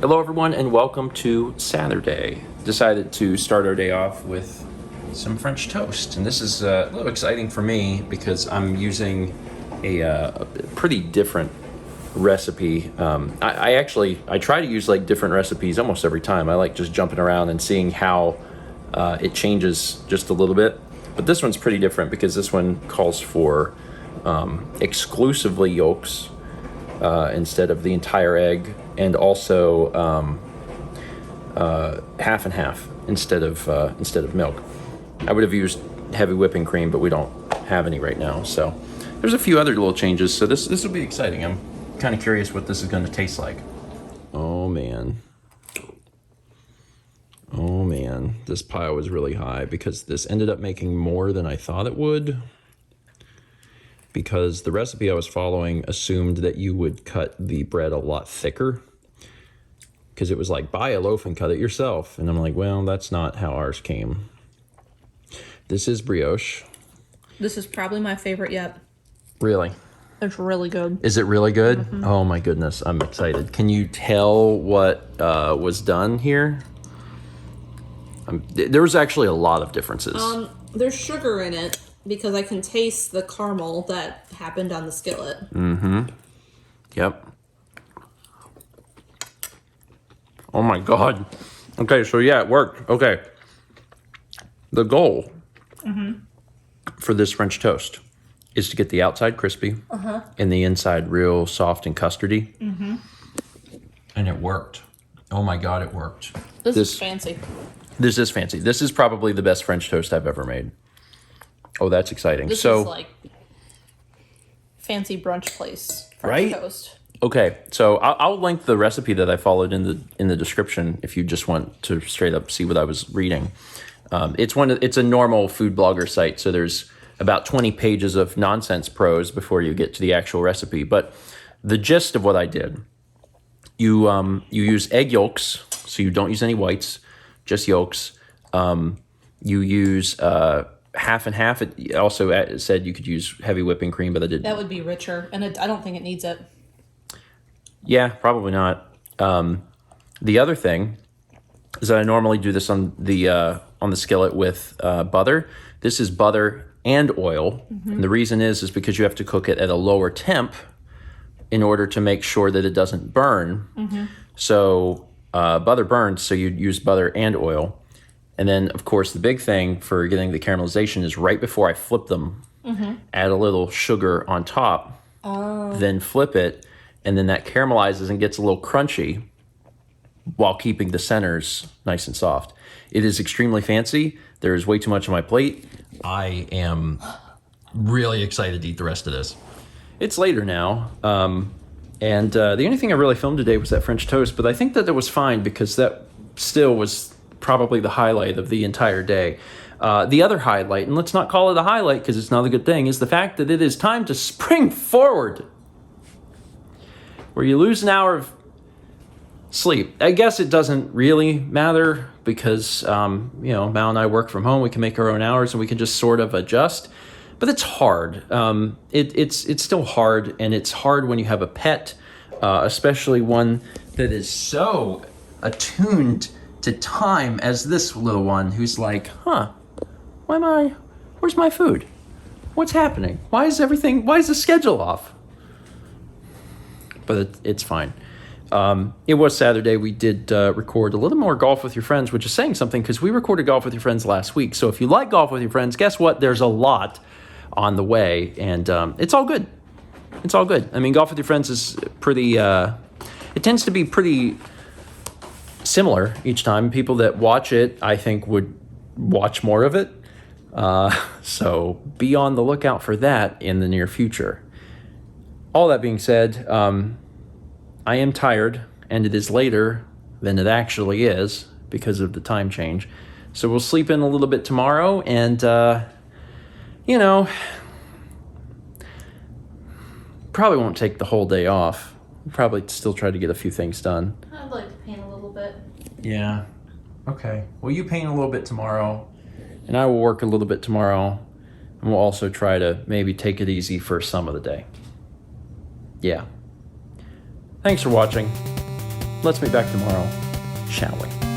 Hello everyone and welcome to Saturday. Decided to start our day off with some French toast, and this is a little exciting for me because I'm using a pretty different recipe. I try to use like different recipes almost every time. I like just jumping around and seeing how it changes just a little bit, but this one's pretty different because this one calls for exclusively yolks instead of the entire egg, and also half and half instead of milk. I would have used heavy whipping cream, but we don't have any right now. So there's a few other little changes. So this will be exciting. I'm kind of curious what this is going to taste like. Oh man, this pile was really high because this ended up making more than I thought it would. Because the recipe I was following assumed that you would cut the bread a lot thicker. Because it was like, buy a loaf and cut it yourself. And I'm like, well, that's not how ours came. This is brioche. This is probably my favorite yet. Really? It's really good. Is it really good? Mm-hmm. Oh my goodness, I'm excited. Can you tell what was done here? There was actually a lot of differences. There's sugar in it, because I can taste the caramel that happened on the skillet. Mm-hmm. Yep. Oh my God. Okay, so yeah, it worked. Okay. The goal for this French toast is to get the outside crispy and the inside real soft and custardy. Mm-hmm. And it worked. Oh my God, it worked. This is fancy. This is fancy. This is probably the best French toast I've ever made. Oh, that's exciting. This is like fancy brunch place French toast. Okay, so I'll link the recipe that I followed in the description if you just want to straight up see what I was reading. It's a normal food blogger site, so there's about 20 pages of nonsense prose before you get to the actual recipe. But the gist of what I did, you use egg yolks, so you don't use any whites, just yolks. You use half and half. It also said you could use heavy whipping cream, but I didn't. That would be richer, and I don't think it needs it. Yeah, probably not. The other thing is that I normally do this on the skillet with butter. This is butter and oil, and the reason is because you have to cook it at a lower temp in order to make sure that it doesn't burn. So butter burns, so you'd use butter and oil. And then, of course, the big thing for getting the caramelization is right before I flip them, add a little sugar on top, then flip it, and then that caramelizes and gets a little crunchy while keeping the centers nice and soft. It is extremely fancy. There is way too much on my plate. I am really excited to eat the rest of this. It's later now, and the only thing I really filmed today was that French toast, but I think that it was fine because that still was probably the highlight of the entire day. The other highlight, and let's not call it a highlight because it's not a good thing, is the fact that it is time to spring forward, where you lose an hour of sleep. I guess it doesn't really matter because, Mal and I work from home. We can make our own hours and we can just sort of adjust. But it's hard. It's still hard, and it's hard when you have a pet, especially one that is so attuned to time as this little one, who's like, where's my food? What's happening? Why is the schedule off? But it's fine. It was Saturday. We did record a little more Golf with Your Friends, which is saying something because we recorded Golf with Your Friends last week. So if you like Golf with Your Friends, guess what? There's a lot on the way, and it's all good. It's all good. I mean, Golf with Your Friends is pretty, it tends to be pretty similar each time. People that watch it, I think, would watch more of it. So be on the lookout for that in the near future. All that being said, I am tired, and it is later than it actually is because of the time change. So we'll sleep in a little bit tomorrow, and, probably won't take the whole day off. Probably still try to get a few things done. I'd like to paint a little bit. Yeah. Okay. Well, you paint a little bit tomorrow, and I will work a little bit tomorrow, and we'll also try to maybe take it easy for some of the day. Yeah. Thanks for watching. let's meet back tomorrow, shall we?